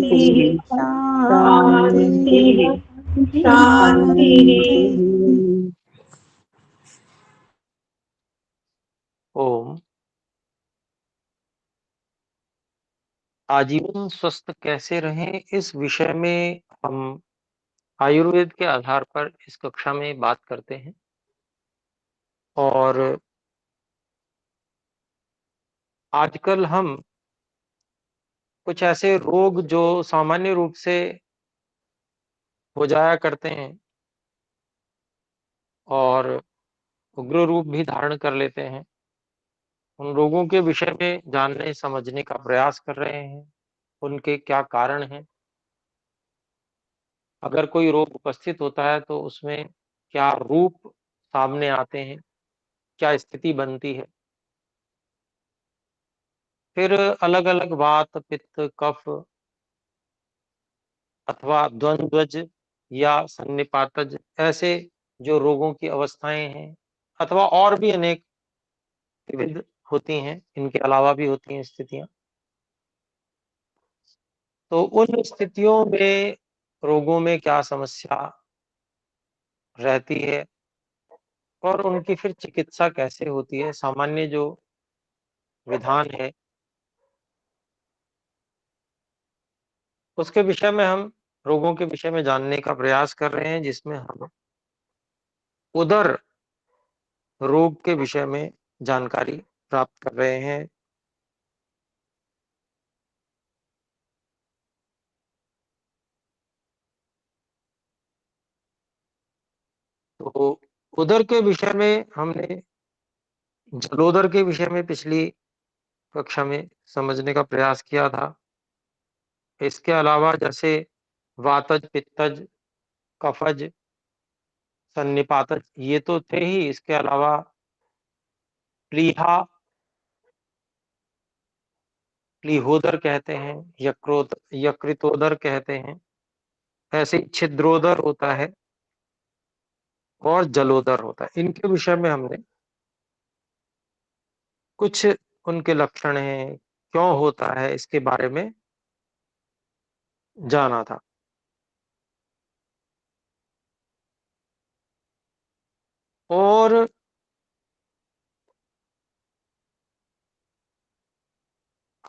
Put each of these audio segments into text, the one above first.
शांति शांति शांति। ओम। आजीवन स्वस्थ कैसे रहें, इस विषय में हम आयुर्वेद के आधार पर इस कक्षा में बात करते हैं। और आजकल हम कुछ ऐसे रोग जो सामान्य रूप से हो जाया करते हैं और उग्र रूप भी धारण कर लेते हैं, उन रोगों के विषय में जानने समझने का प्रयास कर रहे हैं। उनके क्या कारण हैं, अगर कोई रोग उपस्थित होता है तो उसमें क्या रूप सामने आते हैं, क्या स्थिति बनती है। फिर अलग-अलग वात, पित्त, कफ अथवा द्वंद्वज या सन्निपातज, ऐसे जो रोगों की अवस्थाएं हैं, अथवा और भी अनेक विविध होती हैं, इनके अलावा भी होती हैं स्थितियां। तो उन स्थितियों में रोगों में क्या समस्या रहती है और उनकी फिर चिकित्सा कैसे होती है, सामान्य जो विधान है, उसके विषय में हम रोगों के विषय में जानने का प्रयास कर रहे हैं, जिसमें हम उदर रोग के विषय में जानकारी प्राप्त कर रहे हैं। तो उदर के विषय में हमने जलोदर के विषय में पिछली कक्षा में समझने का प्रयास किया था। इसके अलावा जैसे वातज, पित्तज, कफज, सन्निपातज, ये तो थे ही। इसके अलावा प्लीहा, प्लीहोदर कहते हैं, यकृतोदर कहते हैं, ऐसे ही छिद्रोदर होता है और जलोदर होता है। इनके विषय में हमने कुछ उनके लक्षण हैं, क्यों होता है, इसके बारे में जाना था। और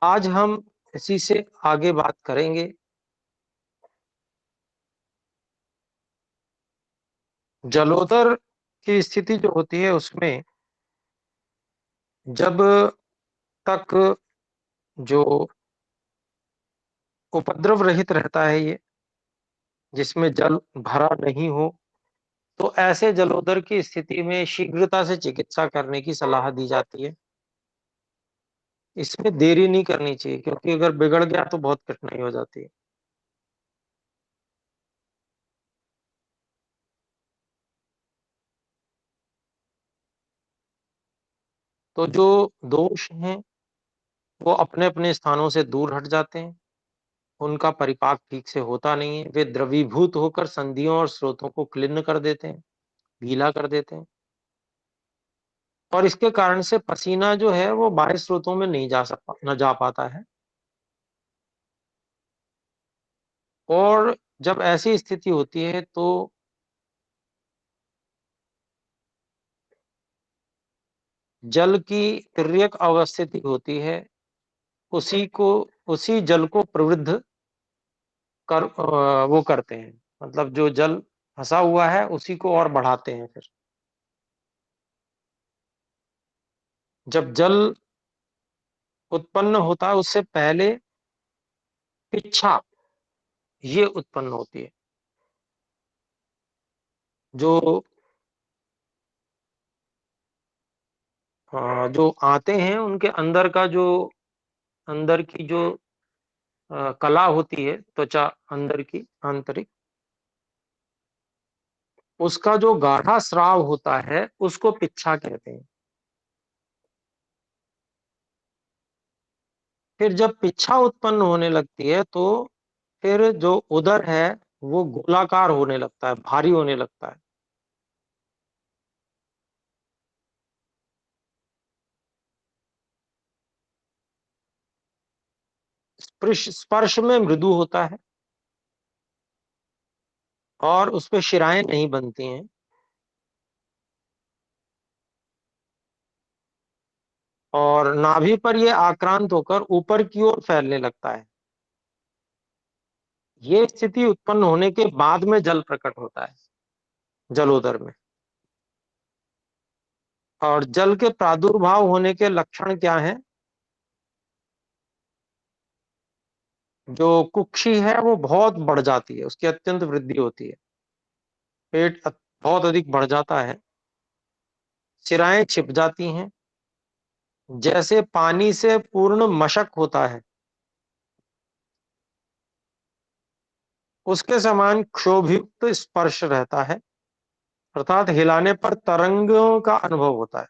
आज हम इसी से आगे बात करेंगे। जलोदर की स्थिति जो होती है उसमें जब तक जो उपद्रव रहित रहता है, ये जिसमें जल भरा नहीं हो, तो ऐसे जलोदर की स्थिति में शीघ्रता से चिकित्सा करने की सलाह दी जाती है। इसमें देरी नहीं करनी चाहिए, क्योंकि अगर बिगड़ गया तो बहुत कठिनाई हो जाती है। तो जो दोष हैं वो अपने अपने स्थानों से दूर हट जाते हैं, उनका परिपाक ठीक से होता नहीं है, वे द्रवीभूत होकर संधियों और स्रोतों को क्लिन्न कर देते हैं, गीला कर देते हैं, और इसके कारण से पसीना जो है वो बाह्य स्रोतों में नहीं न जा पाता है। और जब ऐसी स्थिति होती है तो जल की तिर्यक अवस्थिति होती है, उसी को उसी जल को प्रवृद्ध कर वो करते हैं, मतलब जो जल फंसा हुआ है उसी को और बढ़ाते हैं। फिर जब जल उत्पन्न होता है उससे पहले पिच्छा ये उत्पन्न होती है। जो जो आते हैं उनके अंदर का जो अंदर की जो कला होती है, त्वचा अंदर की आंतरिक, उसका जो गाढ़ा स्राव होता है उसको पिच्छा कहते हैं। फिर जब पिच्छा उत्पन्न होने लगती है तो फिर जो उदर है वो गोलाकार होने लगता है, भारी होने लगता है। स्पर्श में मृदु होता है और उसपे शिराएँ नहीं बनती हैं। और नाभि पर ये आक्रांत होकर ऊपर की ओर फैलने लगता है। ये स्थिति उत्पन्न होने के बाद में जल प्रकट होता है, जलोदर में। और जल के प्रादुर्भाव होने के लक्षण क्या हैं? जो कुक्षी है वो बहुत बढ़ जाती है, उसकी अत्यंत वृद्धि होती है। बहुत अधिक बढ़ जाता है। शिराएँ छिप जाती हैं, जैसे पानी से पूर्ण मशक होता है, उसके समान क्षोभयुक्त स्पर्श रहता है, अर्थात हिलाने पर तरंगों का अनुभव होता है।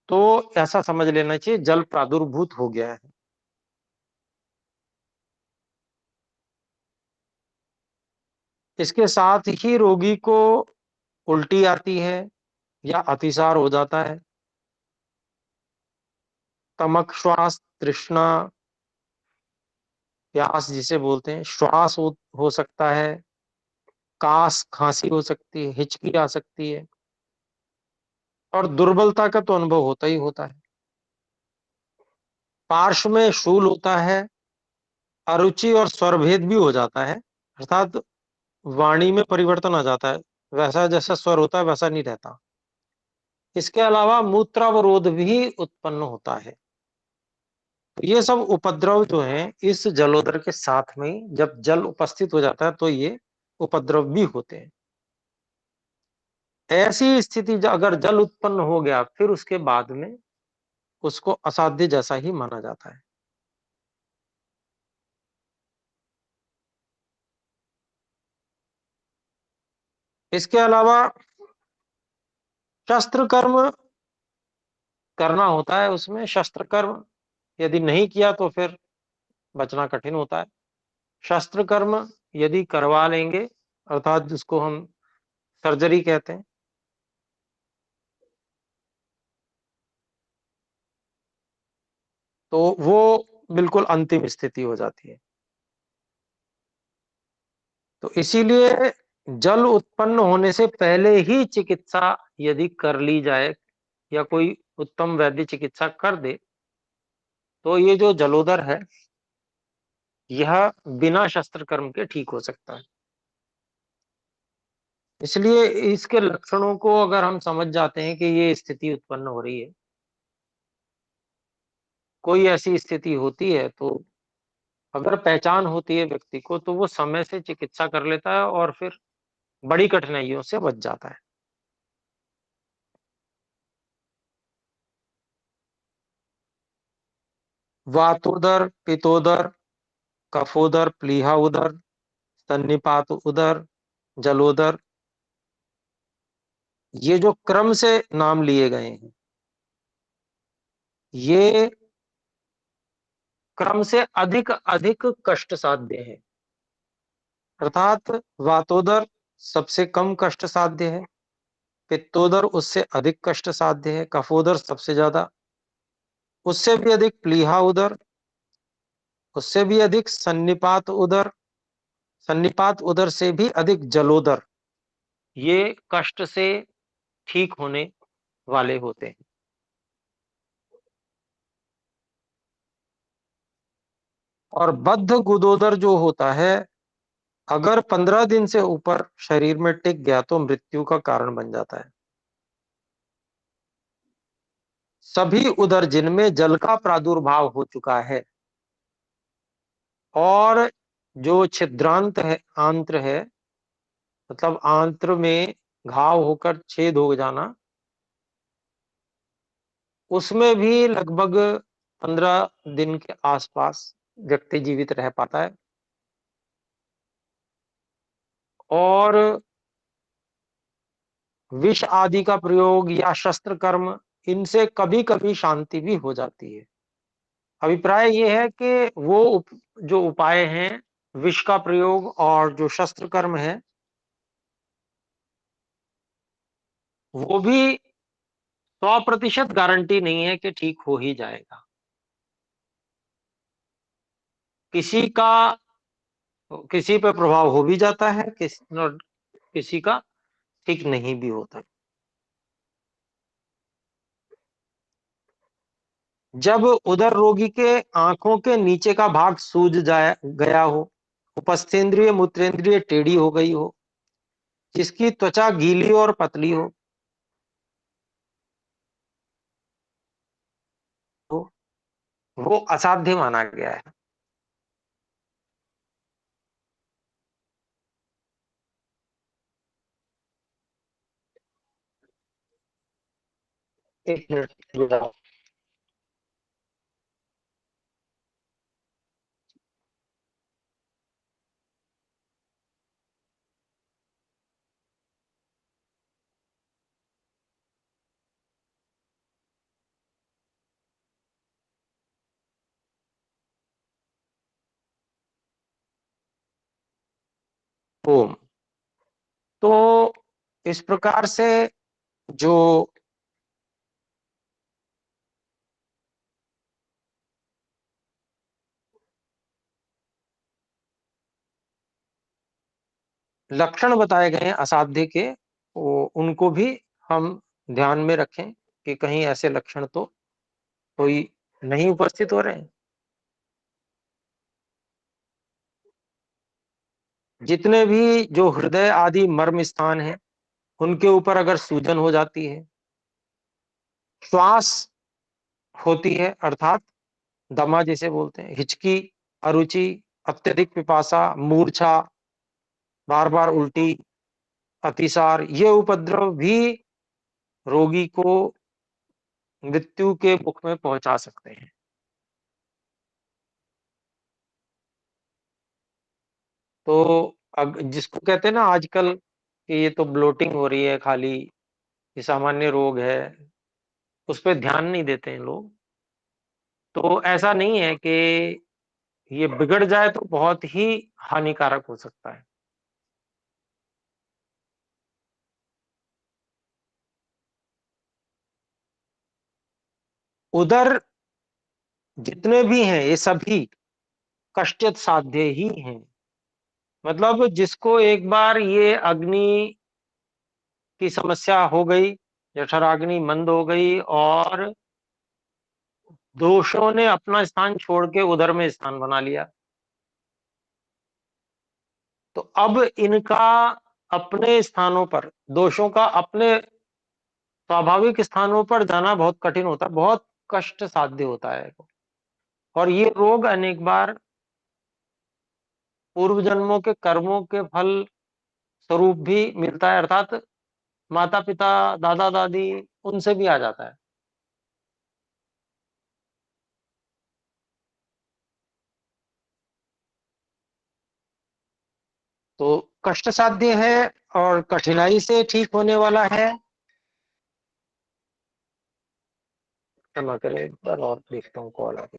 तो ऐसा समझ लेना चाहिए जल प्रादुर्भूत हो गया है। इसके साथ ही रोगी को उल्टी आती है या अतिसार हो जाता है। तमक श्वास, तृष्णा, प्यास जिसे बोलते हैं, श्वास हो सकता है, कास, खांसी हो सकती है, हिचकी आ सकती है और दुर्बलता का तो अनुभव होता ही होता है। पार्श्व में शूल होता है, अरुचि और स्वरभेद भी हो जाता है, अर्थात वाणी में परिवर्तन आ जाता है, वैसा जैसा स्वर होता है वैसा नहीं रहता। इसके अलावा मूत्रावरोध भी उत्पन्न होता है। तो ये सब उपद्रव जो हैं इस जलोदर के साथ में जब जल उपस्थित हो जाता है तो ये उपद्रव भी होते हैं। ऐसी स्थिति अगर जल उत्पन्न हो गया फिर उसके बाद में उसको असाध्य जैसा ही माना जाता है। इसके अलावा शस्त्र कर्म करना होता है, उसमें शस्त्र कर्म यदि नहीं किया तो फिर बचना कठिन होता है। शस्त्र कर्म यदि करवा लेंगे, अर्थात जिसको हम सर्जरी कहते हैं, तो वो बिल्कुल अंतिम स्थिति हो जाती है। तो इसीलिए जल उत्पन्न होने से पहले ही चिकित्सा यदि कर ली जाए या कोई उत्तम वैद्य चिकित्सा कर दे, तो ये जो जलोदर है, यह बिना शस्त्र कर्म के ठीक हो सकता है। इसलिए इसके लक्षणों को अगर हम समझ जाते हैं कि ये स्थिति उत्पन्न हो रही है, कोई ऐसी स्थिति होती है, तो अगर पहचान होती है व्यक्ति को, तो वो समय से चिकित्सा कर लेता है और फिर बड़ी कठिनाइयों से बच जाता है। वातोदर, पित्तोदर, कफोदर, प्लीहा उदर, सन्निपात उदर, जलोदर, ये जो क्रम से नाम लिए गए हैं, ये क्रम से अधिक अधिक कष्ट साध्य है। अर्थात वातोदर सबसे कम कष्ट साध्य है, पित्तोदर उससे अधिक कष्ट साध्य है, कफोदर सबसे ज्यादा, उससे भी अधिक प्लीहा उदर, उससे भी अधिक सन्निपात उदर, सन्निपात उदर से भी अधिक जलोदर, ये कष्ट से ठीक होने वाले होते हैं। और बद्ध गुदोदर जो होता है, अगर 15 दिन से ऊपर शरीर में टिक गया तो मृत्यु का कारण बन जाता है। सभी उदर जिनमें जल का प्रादुर्भाव हो चुका है और जो छिद्रांत है, आंत्र है, मतलब आंत्र में घाव होकर छेद हो जाना, उसमें भी लगभग 15 दिन के आसपास व्यक्ति जीवित रह पाता है। और विष आदि का प्रयोग या शस्त्र कर्म, इनसे कभी-कभी शांति भी हो जाती है। अभिप्राय ये है कि जो उपाय हैं, विष का प्रयोग और जो शस्त्र कर्म है, वो भी 100% गारंटी नहीं है कि ठीक हो ही जाएगा। किसी का किसी पे प्रभाव हो भी जाता है, किसी का ठीक नहीं भी होता। जब उदर रोगी के आंखों के नीचे का भाग सूज जाया गया हो, उपस्थेंद्रिय मूत्रेंद्रिय टेढ़ी हो गई हो, जिसकी त्वचा गीली और पतली हो, वो असाध्य माना गया है। एक मिनट। ओम। तो इस प्रकार से जो लक्षण बताए गए हैं असाध्य के, उनको भी हम ध्यान में रखें कि कहीं ऐसे लक्षण तो कोई नहीं उपस्थित हो रहे हैं। जितने भी जो हृदय आदि मर्म स्थान है, उनके ऊपर अगर सूजन हो जाती है, श्वास होती है अर्थात दमा जिसे बोलते हैं, हिचकी, अरुचि, अत्यधिक पिपासा, मूर्छा, बार बार उल्टी, अतिसार, ये उपद्रव भी रोगी को मृत्यु के मुख में पहुंचा सकते हैं। तो जिसको कहते हैं ना आजकल कि ये तो ब्लोटिंग हो रही है खाली, ये सामान्य रोग है, उस पर ध्यान नहीं देते हैं लोग। तो ऐसा नहीं है कि ये बिगड़ जाए तो बहुत ही हानिकारक हो सकता है। उधर जितने भी हैं ये सभी कष्ट साध्य ही हैं। मतलब जिसको एक बार ये अग्नि की समस्या हो गई, जठराग्नि मंद हो गई और दोषों ने अपना स्थान छोड़ के उधर में स्थान बना लिया, तो अब इनका अपने स्थानों पर, दोषों का अपने स्वाभाविक स्थानों पर जाना बहुत कठिन होता है, बहुत कष्ट साध्य होता है। और ये रोग अनेक बार पूर्व जन्मों के कर्मों के फल स्वरूप भी मिलता है, अर्थात माता पिता दादा दादी उनसे भी आ जाता है। तो कष्ट साध्य है और कठिनाई से ठीक होने वाला है। क्षमा करें एक बार और देखता हूँ कॉल आ गई।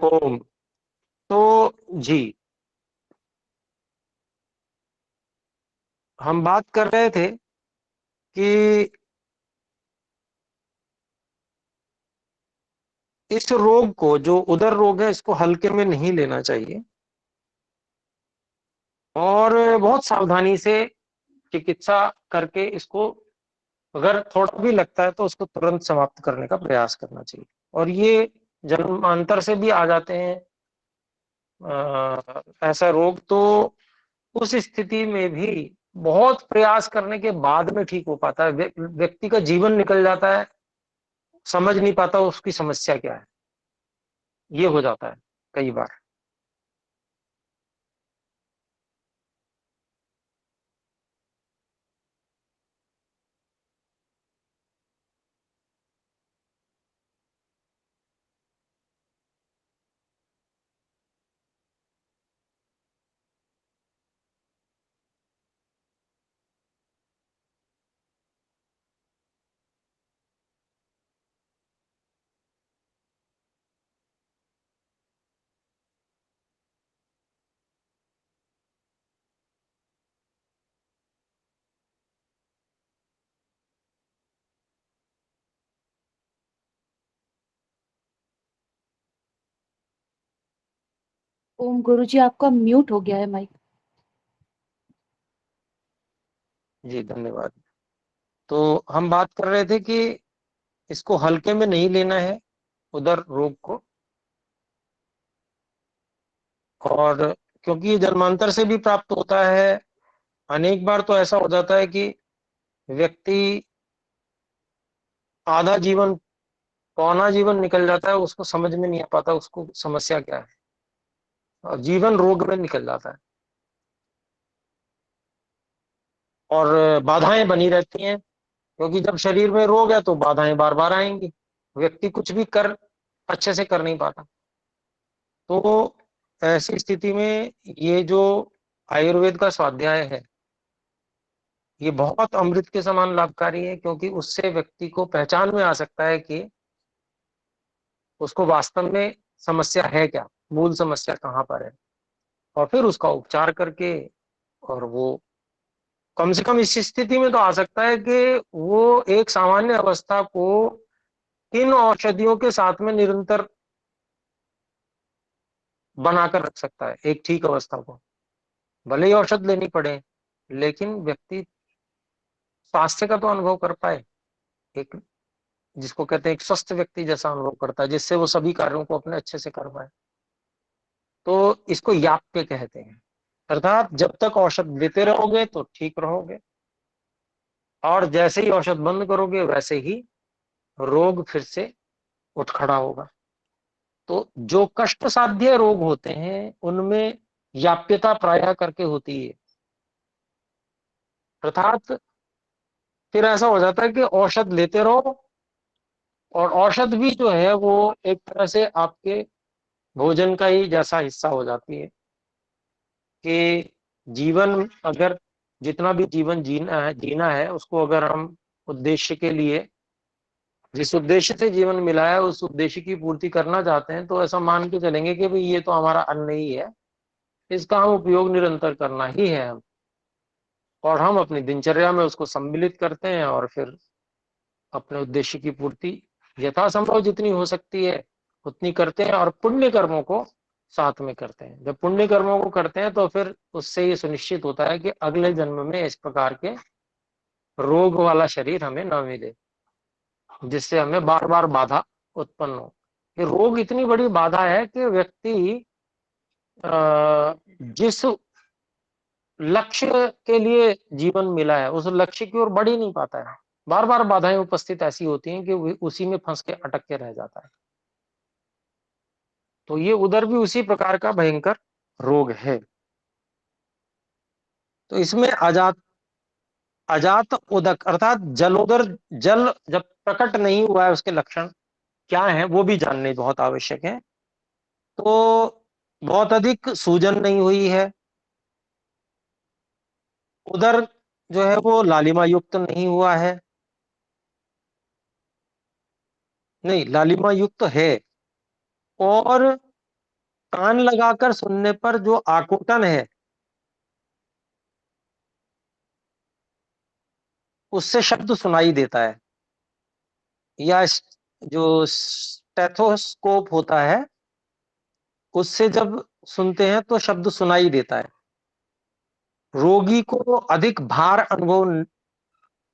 ओम। तो जी, हम बात कर रहे थे कि इस रोग को, जो उदर रोग है, इसको हल्के में नहीं लेना चाहिए और बहुत सावधानी से चिकित्सा करके इसको, अगर थोड़ा भी लगता है तो उसको तुरंत समाप्त करने का प्रयास करना चाहिए। और ये जन्मांतर से भी आ जाते हैं ऐसा रोग, तो उस स्थिति में भी बहुत प्रयास करने के बाद में ठीक हो पाता है, व्यक्ति का जीवन निकल जाता है समझ नहीं पाता उसकी समस्या क्या है। ये हो जाता है कई बार। ओम गुरुजी, आपका म्यूट हो गया है माइक। जी धन्यवाद। तो हम बात कर रहे थे कि इसको हल्के में नहीं लेना है, उधर रोग को। और क्योंकि ये जन्मांतर से भी प्राप्त होता है, अनेक बार तो ऐसा हो जाता है कि व्यक्ति आधा जीवन, पौना जीवन निकल जाता है, उसको समझ में नहीं आ पाता उसको समस्या क्या है, और जीवन रोग में निकल जाता है। और बाधाएं बनी रहती हैं, क्योंकि जब शरीर में रोग है तो बाधाएं बार बार आएंगी, व्यक्ति कुछ भी कर अच्छे से कर नहीं पाता। तो ऐसी स्थिति में ये जो आयुर्वेद का स्वाध्याय है, ये बहुत अमृत के समान लाभकारी है, क्योंकि उससे व्यक्ति को पहचान में आ सकता है कि उसको वास्तव में समस्या है क्या, मूल समस्या कहाँ पर है, और फिर उसका उपचार करके, और वो कम से कम इस स्थिति में तो आ सकता है कि वो एक सामान्य अवस्था को इन औषधियों के साथ में निरंतर बनाकर रख सकता है, एक ठीक अवस्था को। भले ही औषध लेनी पड़े, लेकिन व्यक्ति स्वास्थ्य का तो अनुभव कर पाए, एक जिसको कहते हैं एक स्वस्थ व्यक्ति जैसा अनुभव करता है, जिससे वो सभी कार्यों को अपने अच्छे से कर पाए। तो इसको याप्य कहते हैं। अर्थात जब तक औषध लेते रहोगे तो ठीक रहोगे, और जैसे ही औषध बंद करोगे वैसे ही रोग फिर से उठ खड़ा होगा। तो जो कष्ट साध्य रोग होते हैं उनमें याप्यता प्रायः करके होती है। अर्थात फिर ऐसा हो जाता है कि औषध लेते रहो, और औषध भी जो है वो एक तरह से आपके भोजन का ही जैसा हिस्सा हो जाती है। कि जीवन अगर, जितना भी जीवन जीना है उसको अगर हम उद्देश्य के लिए, जिस उद्देश्य से जीवन मिला है उस उद्देश्य की पूर्ति करना चाहते हैं, तो ऐसा मान के चलेंगे कि भाई ये तो हमारा अन्न ही है, इसका हम उपयोग निरंतर करना ही है हम, और हम अपनी दिनचर्या में उसको सम्मिलित करते हैं, और फिर अपने उद्देश्य की पूर्ति यथासंभव जितनी हो सकती है उतनी करते हैं, और पुण्य कर्मों को साथ में करते हैं। जब पुण्य कर्मों को करते हैं तो फिर उससे ये सुनिश्चित होता है कि अगले जन्म में इस प्रकार के रोग वाला शरीर हमें न मिले, जिससे हमें बार बार बाधा उत्पन्न हो। ये रोग इतनी बड़ी बाधा है कि व्यक्ति जिस लक्ष्य के लिए जीवन मिला है उस लक्ष्य की ओर बढ़ ही नहीं पाता है। बार बार बाधाएं उपस्थित ऐसी होती हैं कि उसी में फंस के अटक के रह जाता है। तो ये उधर भी उसी प्रकार का भयंकर रोग है। तो इसमें अजात अजात उदक अर्थात जलोदर, जल जब प्रकट नहीं हुआ है उसके लक्षण क्या है वो भी जानने बहुत आवश्यक है। तो बहुत अधिक सूजन नहीं हुई है, उधर जो है वो लालिमा युक्त नहीं हुआ है, नहीं लालिमा युक्त है, और कान लगाकर सुनने पर जो आकुटन है उससे शब्द सुनाई देता है, या जो स्टेथोस्कोप होता है उससे जब सुनते हैं तो शब्द सुनाई देता है। रोगी को अधिक भार अनुभव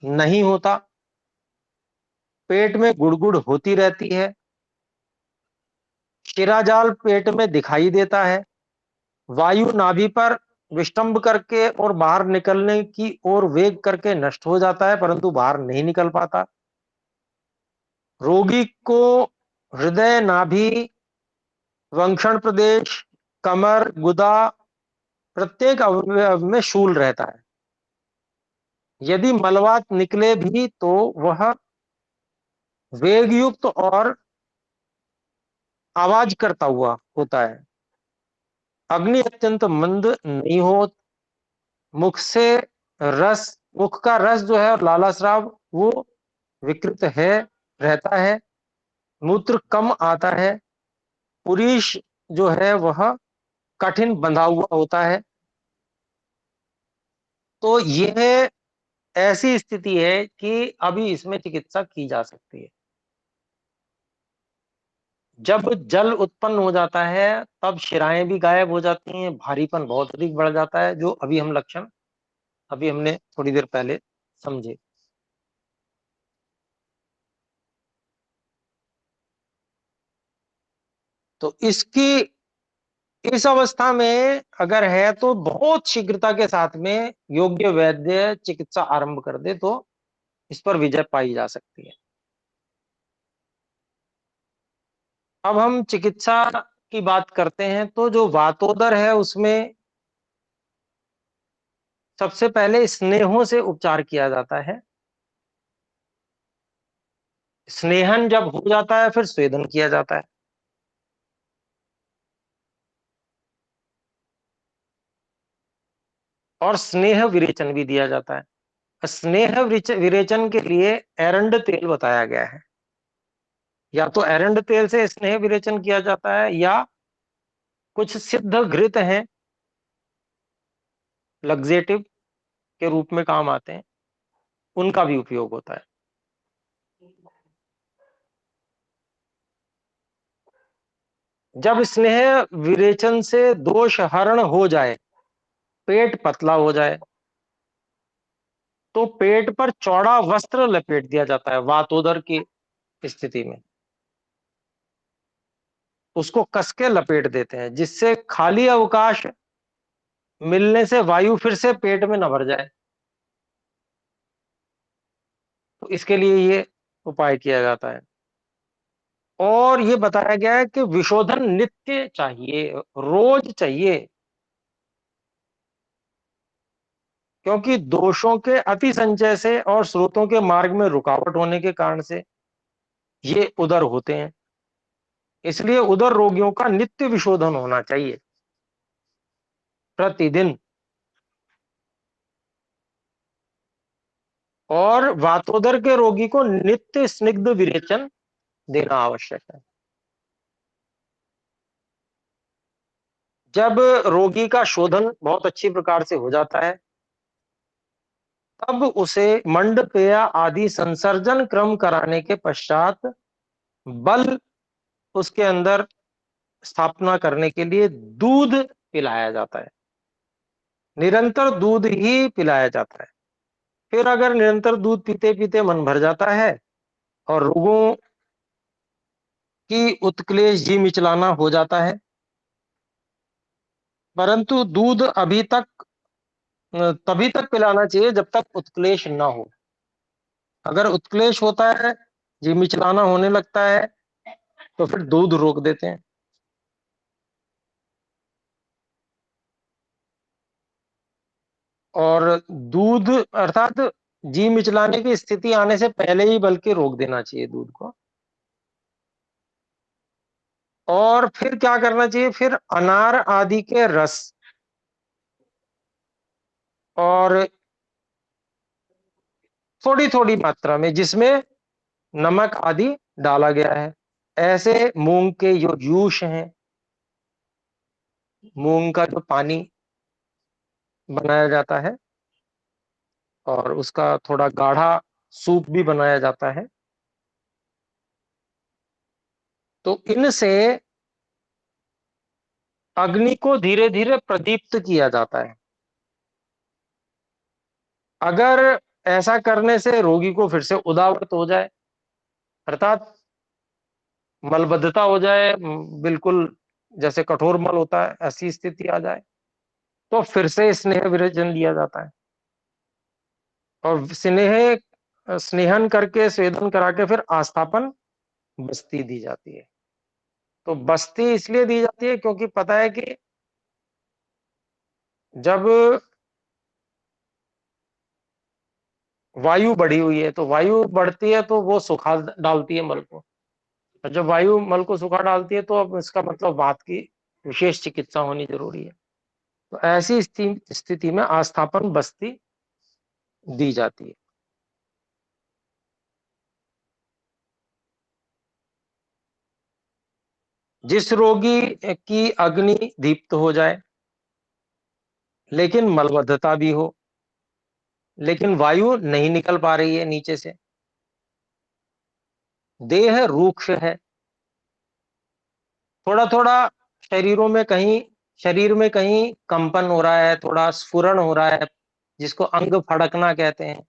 नहीं होता, पेट में गुड़गुड़ होती रहती है, शिराजाल पेट में दिखाई देता है, वायु नाभि पर विष्टंभ करके और बाहर निकलने की ओर वेग करके नष्ट हो जाता है, परंतु बाहर नहीं निकल पाता। रोगी को हृदय, नाभि, वंक्षण प्रदेश, कमर, गुदा प्रत्येक अवयव में शूल रहता है। यदि मलवात निकले भी तो वह वेगयुक्त और आवाज करता हुआ होता है। अग्नि अत्यंत मंद नहीं हो। मुख से रस, मुख का रस जो है लाला स्राव वो विकृत है, रहता है। मूत्र कम आता है। पुरीश जो है वह कठिन बंधा हुआ होता है। तो यह ऐसी स्थिति है कि अभी इसमें चिकित्सा की जा सकती है। जब जल उत्पन्न हो जाता है तब शिराएं भी गायब हो जाती हैं, भारीपन बहुत अधिक बढ़ जाता है, जो अभी हम लक्षण अभी हमने थोड़ी देर पहले समझे। तो इसकी इस अवस्था में अगर है तो बहुत शीघ्रता के साथ में योग्य वैद्य चिकित्सा आरंभ कर दे तो इस पर विजय पाई जा सकती है। अब हम चिकित्सा की बात करते हैं तो जो वातोदर है उसमें सबसे पहले स्नेहों से उपचार किया जाता है। स्नेहन जब हो जाता है फिर स्वेदन किया जाता है। और स्नेह विरेचन भी दिया जाता है। स्नेह विरेचन के लिए एरंड तेल बताया गया है। या तो एरंड तेल से स्नेह विरेचन किया जाता है या कुछ सिद्ध घृत हैं, लग्जेटिव के रूप में काम आते हैं, उनका भी उपयोग होता है। जब स्नेह विरेचन से दोष हरण हो जाए, पेट पतला हो जाए, तो पेट पर चौड़ा वस्त्र लपेट दिया जाता है। वातोदर की स्थिति में उसको कसके लपेट देते हैं जिससे खाली अवकाश मिलने से वायु फिर से पेट में न भर जाए। तो इसके लिए ये उपाय किया जाता है। और ये बताया गया है कि विशोधन नित्य चाहिए, रोज चाहिए, क्योंकि दोषों के अति संचय से और स्रोतों के मार्ग में रुकावट होने के कारण से ये उदर होते हैं। इसलिए उदर रोगियों का नित्य विशोधन होना चाहिए प्रतिदिन। और वातोदर के रोगी को नित्य स्निग्ध विरेचन देना आवश्यक है। जब रोगी का शोधन बहुत अच्छी प्रकार से हो जाता है तब उसे मंडपेय आदि संसर्जन क्रम कराने के पश्चात बल उसके अंदर स्थापना करने के लिए दूध पिलाया जाता है। निरंतर दूध ही पिलाया जाता है। फिर अगर निरंतर दूध पीते पीते मन भर जाता है और रोगों की उत्क्लेश जी मिचलाना हो जाता है, परंतु दूध अभी तक तभी तक पिलाना चाहिए जब तक उत्क्लेश ना हो। अगर उत्क्लेश होता है, जी मिचलाना होने लगता है, तो फिर दूध रोक देते हैं। और दूध अर्थात जी मिचलाने की स्थिति आने से पहले ही बल्कि रोक देना चाहिए दूध को। और फिर क्या करना चाहिए, फिर अनार आदि के रस और थोड़ी थोड़ी मात्रा में जिसमें नमक आदि डाला गया है, ऐसे मूंग के जो जूस हैं, मूंग का जो पानी बनाया जाता है और उसका थोड़ा गाढ़ा सूप भी बनाया जाता है, तो इनसे अग्नि को धीरे धीरे प्रदीप्त किया जाता है। अगर ऐसा करने से रोगी को फिर से उदावत हो जाए, अर्थात मलबद्धता हो जाए, बिल्कुल जैसे कठोर मल होता है ऐसी स्थिति आ जाए, तो फिर से स्नेह विरेचन दिया जाता है। और स्नेहन करके स्वेदन करा के फिर आस्थापन बस्ती दी जाती है। तो बस्ती इसलिए दी जाती है क्योंकि पता है कि जब वायु बढ़ी हुई है, तो वायु बढ़ती है तो वो सुखा डालती है मल को। और जब वायु मल को सुखा डालती है तो अब इसका मतलब वात की विशेष चिकित्सा होनी ज़रूरी है। तो ऐसी स्थिति में आस्थापन बस्ती दी जाती है। जिस रोगी की अग्नि दीप्त हो जाए, लेकिन मलबद्धता भी हो, लेकिन वायु नहीं निकल पा रही है नीचे से, देह रूक्ष है, थोड़ा-थोड़ा शरीर में कहीं कंपन हो रहा है, थोड़ा स्फुरण हो रहा है, जिसको अंग फड़कना कहते हैं,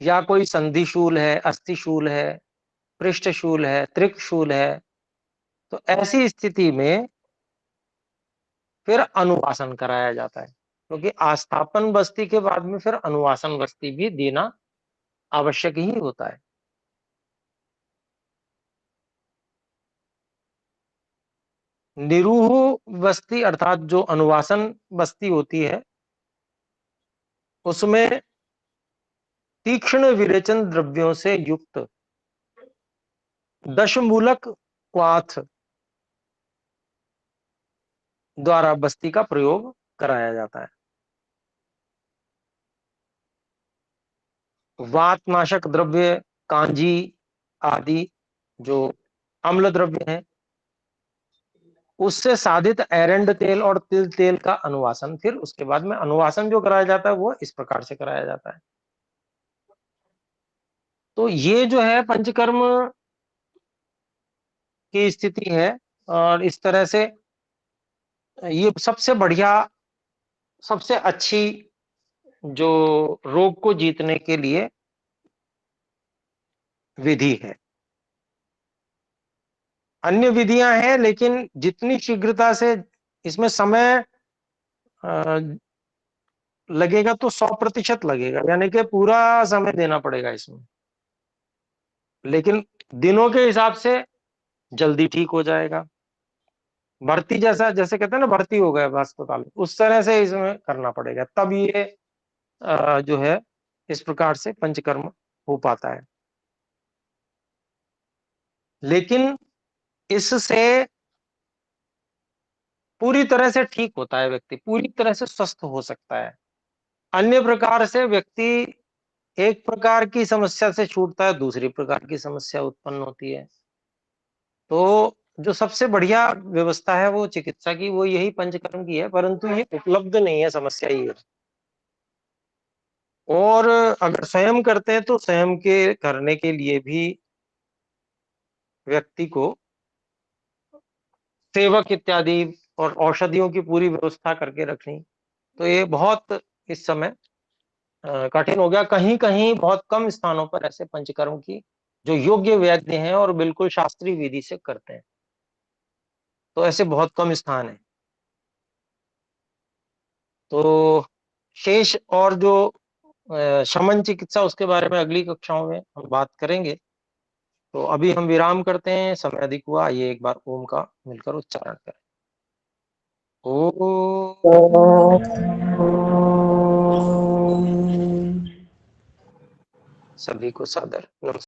या कोई संधिशूल है, अस्थिशूल है, पृष्ठशूल है, त्रिकशूल है, तो ऐसी स्थिति में फिर अनुवासन कराया जाता है, क्योंकि आस्थापन बस्ती के बाद में फिर अनुवासन बस्ती भी देना आवश्यक ही होता है। निरूह बस्ती अर्थात जो अनुवासन बस्ती होती है, उसमें तीक्ष्ण विरेचन द्रव्यों से युक्त दशमूलक क्वाथ द्वारा बस्ती का प्रयोग कराया जाता है। वातनाशक द्रव्य, कांजी आदि जो अम्ल द्रव्य हैं, उससे साधित एरंड तेल और तिल तेल का अनुवासन, फिर उसके बाद में अनुवासन जो कराया जाता है वो इस प्रकार से कराया जाता है। तो ये जो है पंचकर्म की स्थिति है, और इस तरह से ये सबसे बढ़िया, सबसे अच्छी जो रोग को जीतने के लिए विधि है। अन्य विधियां हैं, लेकिन जितनी शीघ्रता से इसमें समय अ, लगेगा तो 100% लगेगा, यानी कि पूरा समय देना पड़ेगा इसमें। लेकिन दिनों के हिसाब से जल्दी ठीक हो जाएगा। भर्ती जैसा, जैसे कहते हैं ना भर्ती हो गए अस्पताल में, उस तरह से इसमें करना पड़ेगा, तब ये जो है इस प्रकार से पंचकर्म हो पाता है। लेकिन इससे पूरी तरह से ठीक होता है व्यक्ति, पूरी तरह से स्वस्थ हो सकता है। अन्य प्रकार से व्यक्ति एक प्रकार की समस्या से छूटता है, दूसरी प्रकार की समस्या उत्पन्न होती है। तो जो सबसे बढ़िया व्यवस्था है वो चिकित्सा की, वो यही पंचकर्म की है, परंतु ये उपलब्ध नहीं है, समस्या ये है। और अगर स्वयं करते हैं तो स्वयं के करने के लिए भी व्यक्ति को सेवक इत्यादि और औषधियों की पूरी व्यवस्था करके रखनी, तो ये बहुत इस समय कठिन हो गया। कहीं-कहीं बहुत कम स्थानों पर ऐसे पंचकर्म की जो योग्य वैद्य हैं और बिल्कुल शास्त्रीय विधि से करते हैं। तो ऐसे बहुत कम स्थान हैं। तो शेष और जो शमन चिकित्सा, उसके बारे में अगली कक्षाओं में हम बात करेंगे। तो अभी हम विराम करते हैं, समय अधिक हुआ, आइए एक बार ओम का मिलकर उच्चारण करें। ओम। सभी को सादर नमस्कार।